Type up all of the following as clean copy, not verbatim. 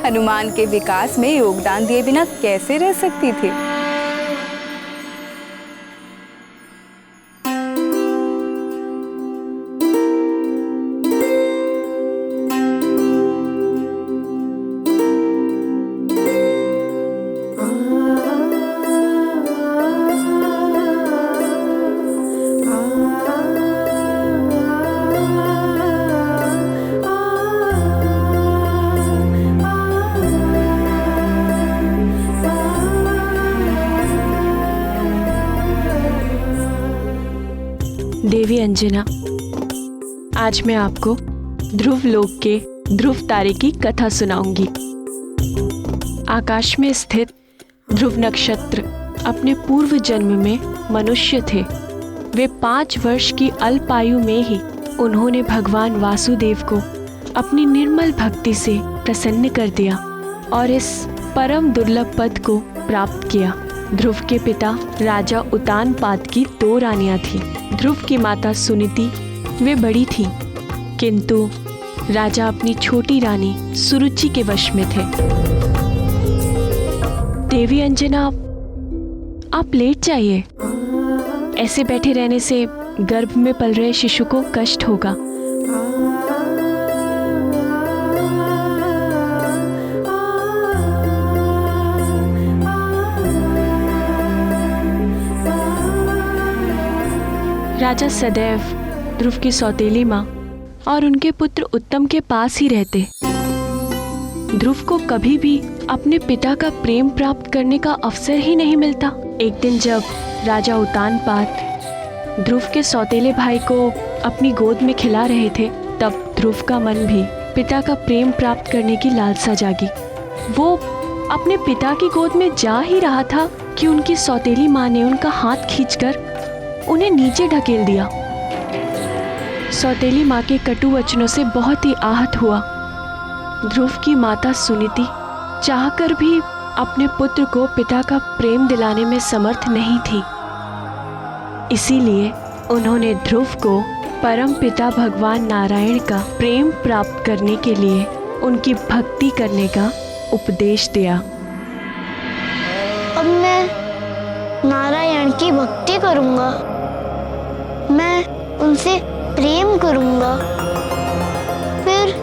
हनुमान के विकास में योगदान दिए बिना कैसे रह सकती थी। देवी अंजना, आज मैं आपको ध्रुव लोक के ध्रुव तारे की कथा सुनाऊंगी। आकाश में स्थित ध्रुव नक्षत्र अपने पूर्व जन्म में मनुष्य थे। वे 5 वर्ष की अल्प आयु में ही उन्होंने भगवान वासुदेव को अपनी निर्मल भक्ति से प्रसन्न कर दिया और इस परम दुर्लभ पद को प्राप्त किया। ध्रुव के पिता राजा उतानपाद की 2 रानियां थीं। ध्रुव की माता सुनीति वे बड़ी थीं, किंतु राजा अपनी छोटी रानी सुरुचि के वश में थे। देवी अंजना, आप लेट जाइए। ऐसे बैठे रहने से गर्भ में पल रहे शिशु को कष्ट होगा। राजा सदैव ध्रुव की सौतेली माँ और उनके पुत्र उत्तम के पास ही रहते। ध्रुव को कभी भी अपने पिता का प्रेम प्राप्त करने का अवसर ही नहीं मिलता। एक दिन जब राजा उतानपाद ध्रुव के सौतेले भाई को अपनी गोद में खिला रहे थे, तब ध्रुव का मन भी पिता का प्रेम प्राप्त करने की लालसा जागी। वो अपने पिता की गोद में जा ही रहा था कि उनकी सौतेली माँ ने उनका हाथ खींचकर उन्हें नीचे ढकेल दिया। सौतेली माँ के कटु वचनों से बहुत ही आहत हुआ। ध्रुव की माता सुनीति चाहकर भी अपने पुत्र को पिता का प्रेम दिलाने में समर्थ नहीं थी। इसीलिए उन्होंने ध्रुव को परम पिता भगवान नारायण का प्रेम प्राप्त करने के लिए उनकी भक्ति करने का उपदेश दिया। अब मैं नारायण की भक्ति करूंगा, मैं उनसे प्रेम करूंगा, फिर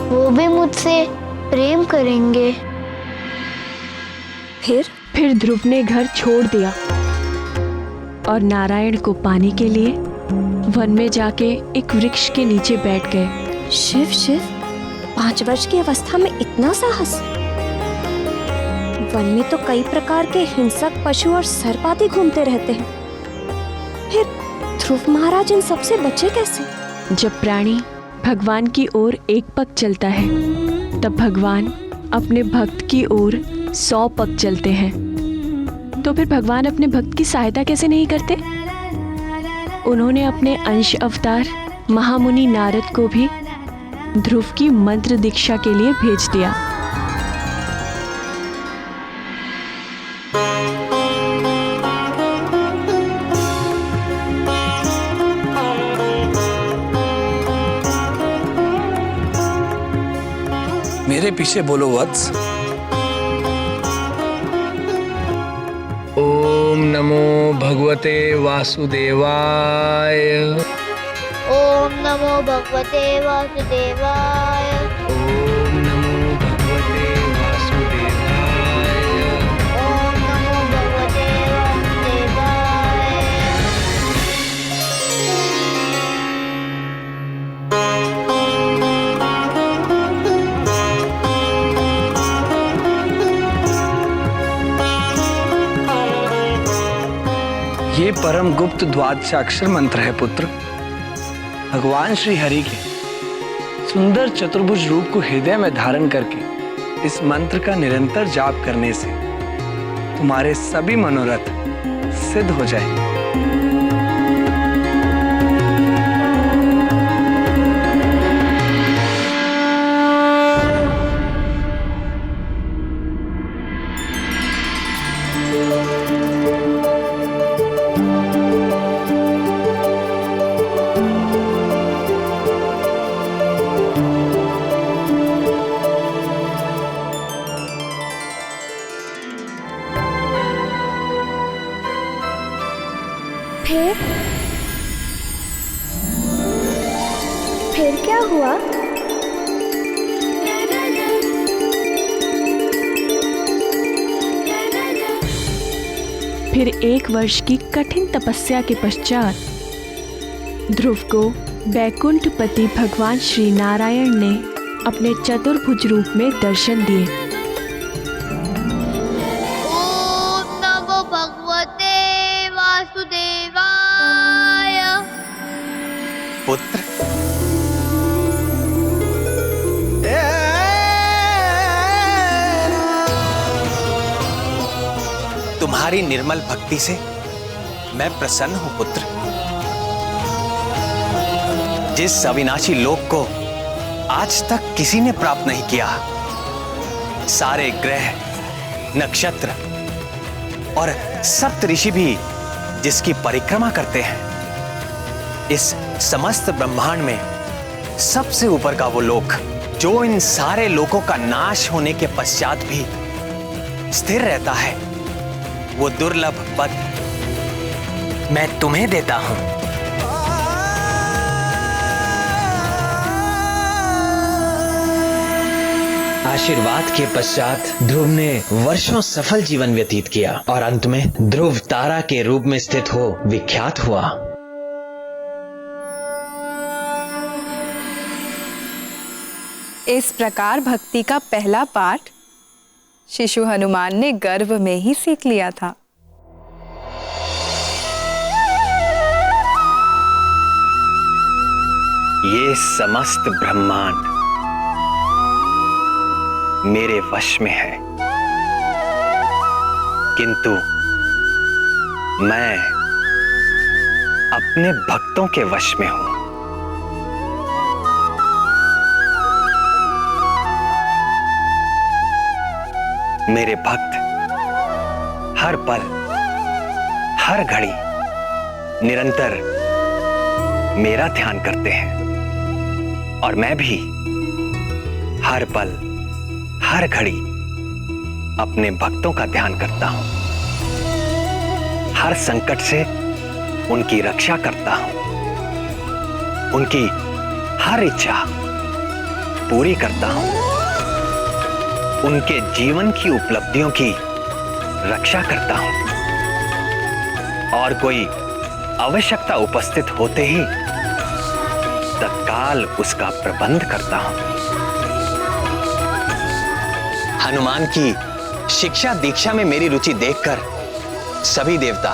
वो भी मुझसे प्रेम करेंगे। फिर ध्रुव ने घर छोड़ दिया और नारायण को पाने के लिए वन में जाके एक वृक्ष के नीचे बैठ गए। शिव शिव, 5 वर्ष की अवस्था में इतना साहस! वन में तो कई प्रकार के हिंसक पशु और सर्प आदि घूमते रहते हैं, फिर ध्रुव महाराज इन सबसे बचे कैसे? जब प्राणी भगवान की ओर एक पग चलता है, तब भगवान अपने भक्त की ओर 100 पग चलते हैं। तो फिर भगवान अपने भक्त की सहायता कैसे नहीं करते? उन्होंने अपने अंश अवतार महामुनि नारद को भी ध्रुव की मंत्र दीक्षा के लिए भेज दिया। मेरे पीछे बोलो वत्स। ओम नमो भगवते वासुदेवाय। ओम नमो भगवते वासुदेवाय। ओम नमो भगवते वासुदेवाय। ओम नमो भगवते वासुदेवाय। ये परम गुप्त द्वादशाक्षर मंत्र है पुत्र। भगवान श्री हरि के सुंदर चतुर्भुज रूप को हृदय में धारण करके इस मंत्र का निरंतर जाप करने से तुम्हारे सभी मनोरथ सिद्ध हो जाएंगे। क्या हुआ? फिर 1 वर्ष की कठिन तपस्या के पश्चात ध्रुव को बैकुंठपति भगवान श्री नारायण ने अपने चतुर्भुज रूप में दर्शन दिए। ओम नमो भगवते वासुदेवाय। पुत्र, तुम्हारी निर्मल भक्ति से मैं प्रसन्न हूं पुत्र। जिस अविनाशी लोक को आज तक किसी ने प्राप्त नहीं किया, सारे ग्रह, नक्षत्र और सप्त ऋषि भी जिसकी परिक्रमा करते हैं, इस समस्त ब्रह्मांड में सबसे ऊपर का वो लोक जो इन सारे लोकों का नाश होने के पश्चात भी स्थिर रहता है, वो दुर्लभ पद मैं तुम्हें देता हूं। आशीर्वाद के पश्चात ध्रुव ने वर्षों सफल जीवन व्यतीत किया और अंत में ध्रुव तारा के रूप में स्थित हो विख्यात हुआ। इस प्रकार भक्ति का पहला पाठ शिशु हनुमान ने गर्भ में ही सीख लिया था। ये समस्त ब्रह्मांड मेरे वश में है, किंतु मैं अपने भक्तों के वश में हूं। मेरे भक्त हर पल, हर घड़ी निरंतर मेरा ध्यान करते हैं और मैं भी हर पल, हर घड़ी अपने भक्तों का ध्यान करता हूं। हर संकट से उनकी रक्षा करता हूं, उनकी हर इच्छा पूरी करता हूं, उनके जीवन की उपलब्धियों की रक्षा करता हूं और कोई आवश्यकता उपस्थित होते ही तत्काल उसका प्रबंध करता हूं। हनुमान की शिक्षा दीक्षा में मेरी रुचि देखकर सभी देवता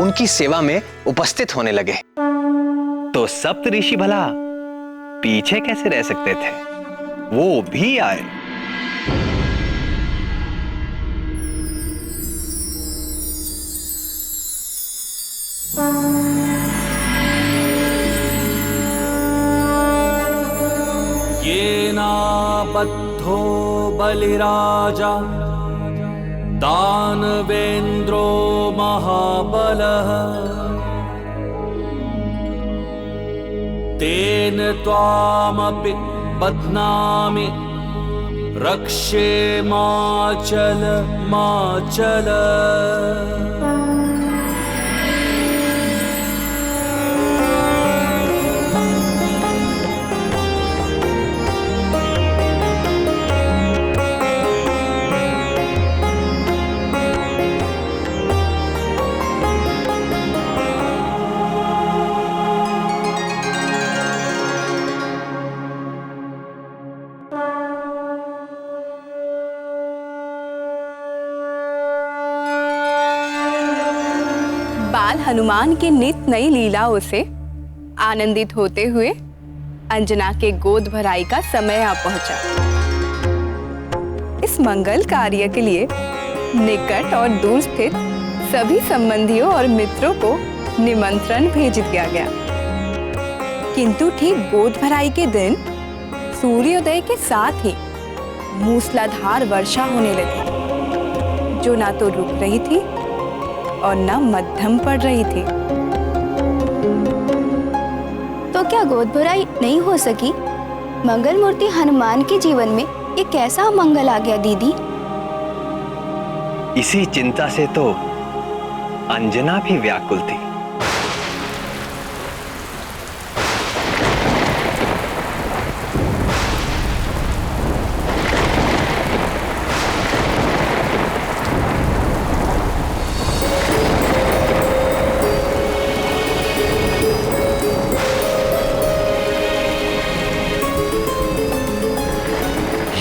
उनकी सेवा में उपस्थित होने लगे, तो सप्त ऋषि भला पीछे कैसे रह सकते थे? वो भी आए। येनाबद्धो बलिराजा दानवेन्द्रो महाबलः तेन त्वामपि बध्नामि रक्षे माचल माचल। बाल हनुमान की नित नई लीलाओं से आनंदित होते हुए अंजना के गोद भराई का समय आ पहुंचा। इस मंगल कार्य के लिए निकट और दूर स्थित सभी संबंधियों और मित्रों को निमंत्रण भेज दिया गया, किंतु ठीक गोद भराई के दिन सूर्योदय के साथ ही मूसलाधार वर्षा होने लगी, जो ना तो रुक रही थी और न मध्यम पड़ रही थी। तो क्या गोद भराई नहीं हो सकी? मंगल मूर्ति हनुमान के जीवन में ये कैसा मंगल आ गया दीदी? इसी चिंता से तो अंजना भी व्याकुल थी।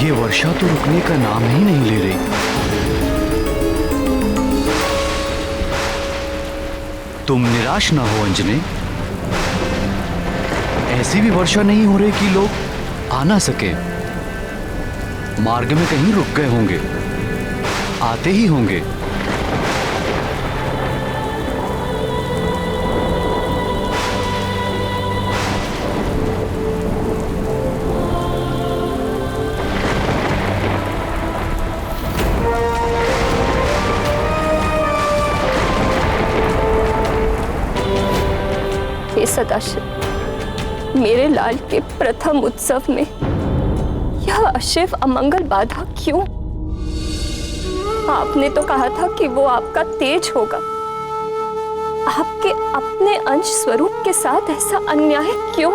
ये वर्षा तो रुकने का नाम ही नहीं ले रही। तुम निराश ना हो अंजने, ऐसी भी वर्षा नहीं हो रही कि लोग आ ना सके। मार्ग में कहीं रुक गए होंगे, आते ही होंगे। हे सदाशिव, मेरे लाल के प्रथम उत्सव में यह अशिव अमंगल बाधा क्यों? आपने तो कहा था कि वो आपका तेज होगा। आपके अपने अंश स्वरूप के साथ ऐसा अन्याय क्यों?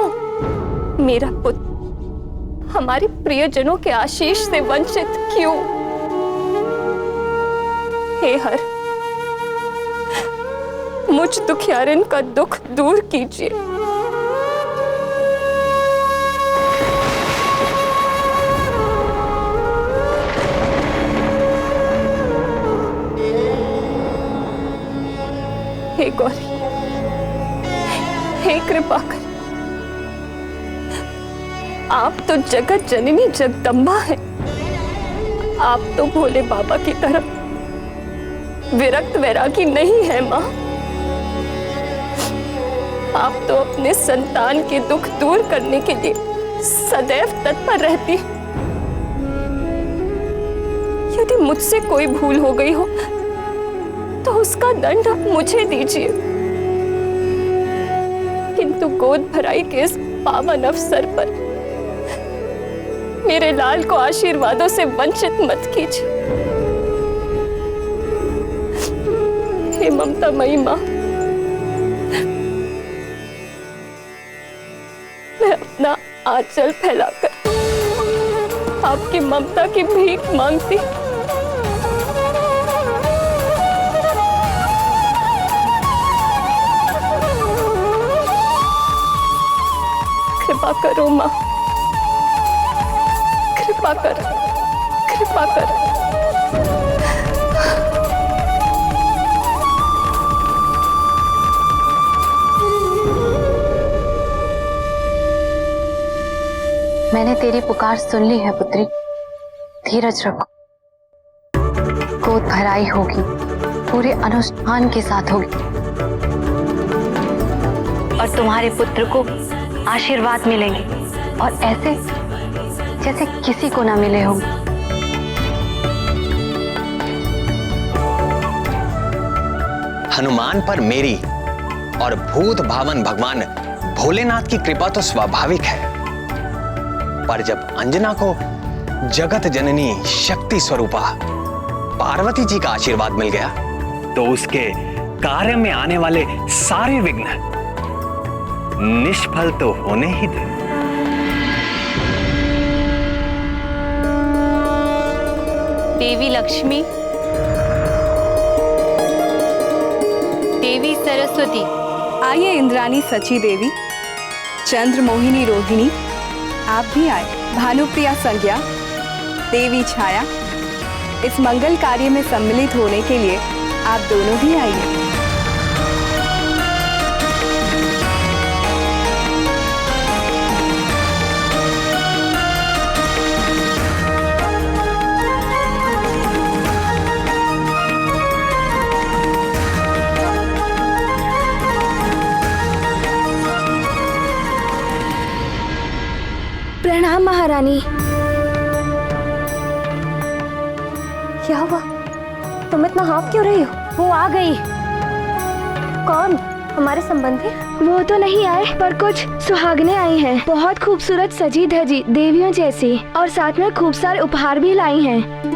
मेरा पुत्र हमारे प्रियजनों के आशीष से वंचित क्यों? हे हर, मुझ दुखियारिन का दुख दूर कीजिए। हे गौरी, हे कृपा कर, आप तो जगत जननी जगदम्बा हैं। आप तो भोले बाबा की तरफ विरक्त वैरागी नहीं है माँ। आप तो अपने संतान के दुख दूर करने के लिए सदैव तत्पर रहती। यदि मुझसे कोई भूल हो गई हो तो उसका दंड आप मुझे दीजिए, किंतु गोद भराई के इस पावन अवसर पर मेरे लाल को आशीर्वादों से वंचित मत कीजिए। हे ममता मई मां, मैं अपना आंचल फैलाकर आपकी ममता की भीख मांगती। कृपा करो मां, कृपा करो, कृपा करो। मैंने तेरी पुकार सुन ली है पुत्री, धीरज रखो। गोद भराई होगी, पूरे अनुष्ठान के साथ होगी और तुम्हारे पुत्र को आशीर्वाद मिलेंगे और ऐसे जैसे किसी को ना मिले होंगे। हनुमान पर मेरी और भूत भावन भगवान भोलेनाथ की कृपा तो स्वाभाविक है, पर जब अंजना को जगत जननी शक्ति स्वरूपा पार्वती जी का आशीर्वाद मिल गया तो उसके कार्य में आने वाले सारे विघ्न निष्फल तो होने ही थे। देवी लक्ष्मी, देवी सरस्वती, आइए इंद्राणी सची देवी, चंद्र मोहिनी रोहिणी, आप भी आए। भानुप्रिया संज्ञा, देवी छाया, इस मंगल कार्य में सम्मिलित होने के लिए आप दोनों भी आइए। प्रणाम महारानी। क्या हुआ? तुम इतना हाँफ क्यों रही हो? वो आ गई। कौन? हमारे संबंधी? वो तो नहीं आए, पर कुछ सुहागनें आई हैं। बहुत खूबसूरत सजी धजी देवियों जैसी, और साथ में खूब सारे उपहार भी लाई हैं।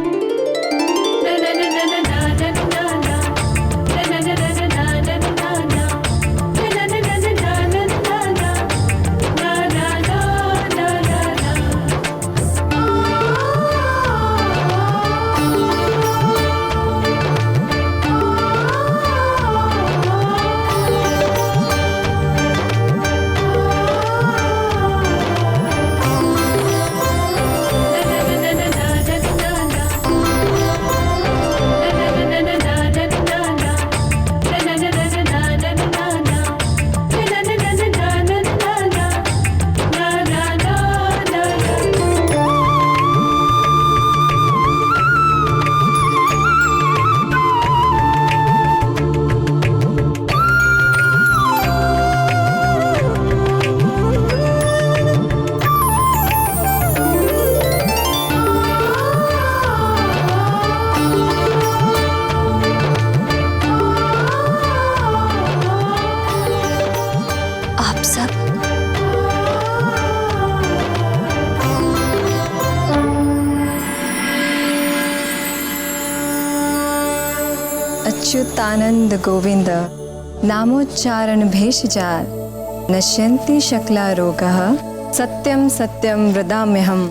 अच्युतानंद गोविंद नामोच्चारण भेषजाल नश्यन्ति शकला रोगः सत्यम सत्यम वदाम्यहम्।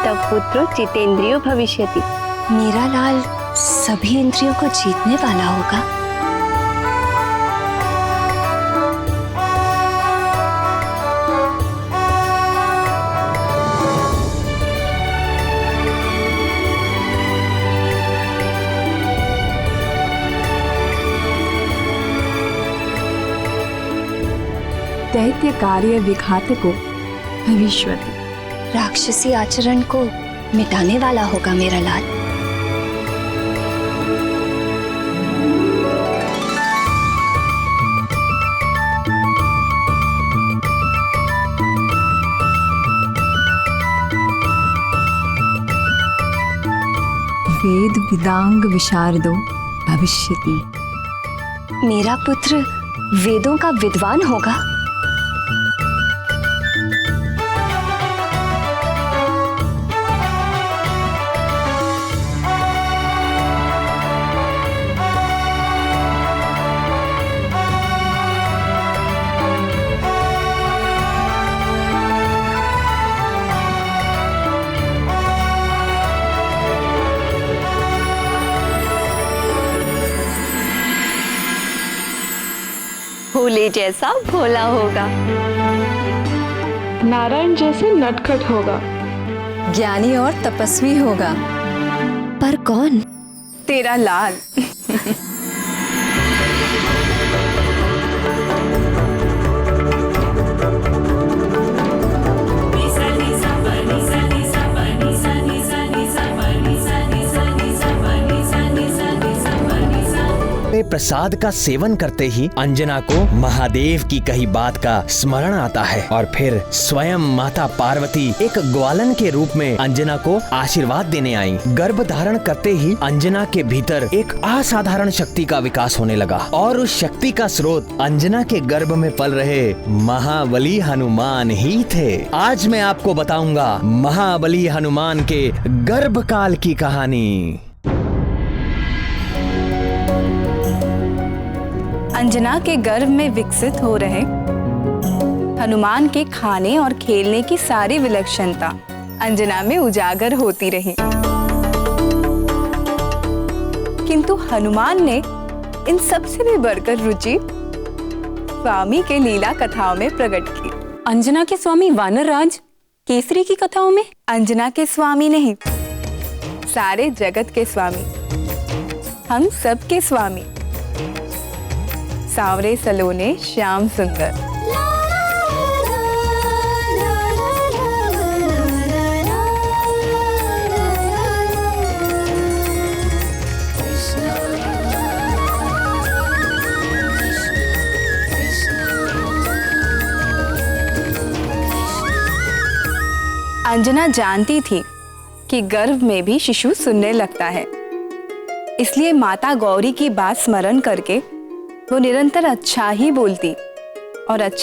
तब पुत्र जितेंद्रियो भविष्यति। मेरा लाल सभी इंद्रियों को जीतने वाला होगा। दैत्य कार्य विघातको भविष्यति। राक्षसी आचरण को मिटाने वाला होगा मेरा लाल। वेद विदांग विशारदो भविष्यति। मेरा पुत्र वेदों का विद्वान होगा। भोले जैसा भोला होगा। नारायण जैसे नटखट होगा। ज्ञानी और तपस्वी होगा। पर कौन? तेरा लाल। प्रसाद का सेवन करते ही अंजना को महादेव की कही बात का स्मरण आता है और फिर स्वयं माता पार्वती एक ग्वालन के रूप में अंजना को आशीर्वाद देने आई। गर्भ धारण करते ही अंजना के भीतर एक असाधारण शक्ति का विकास होने लगा और उस शक्ति का स्रोत अंजना के गर्भ में पल रहे महाबली हनुमान ही थे। आज मैं आपको बताऊंगा महाबली हनुमान के गर्भकाल की कहानी। अंजना के गर्भ में विकसित हो रहे हनुमान के खाने और खेलने की सारी विलक्षणता अंजना में उजागर होती रही। किंतु हनुमान ने इन सबसे भी बढ़कर रुचि स्वामी के लीला कथाओं में प्रकट की। अंजना के स्वामी वानर राज केसरी की कथाओं में? अंजना के स्वामी नहीं, सारे जगत के स्वामी, हम सब के स्वामी, सांवरे सलोने श्याम सुंदर। अंजना जानती थी कि गर्भ में भी शिशु सुनने लगता है, इसलिए माता गौरी की बात स्मरण करके वो निरंतर अच्छा ही बोलती और अच्छा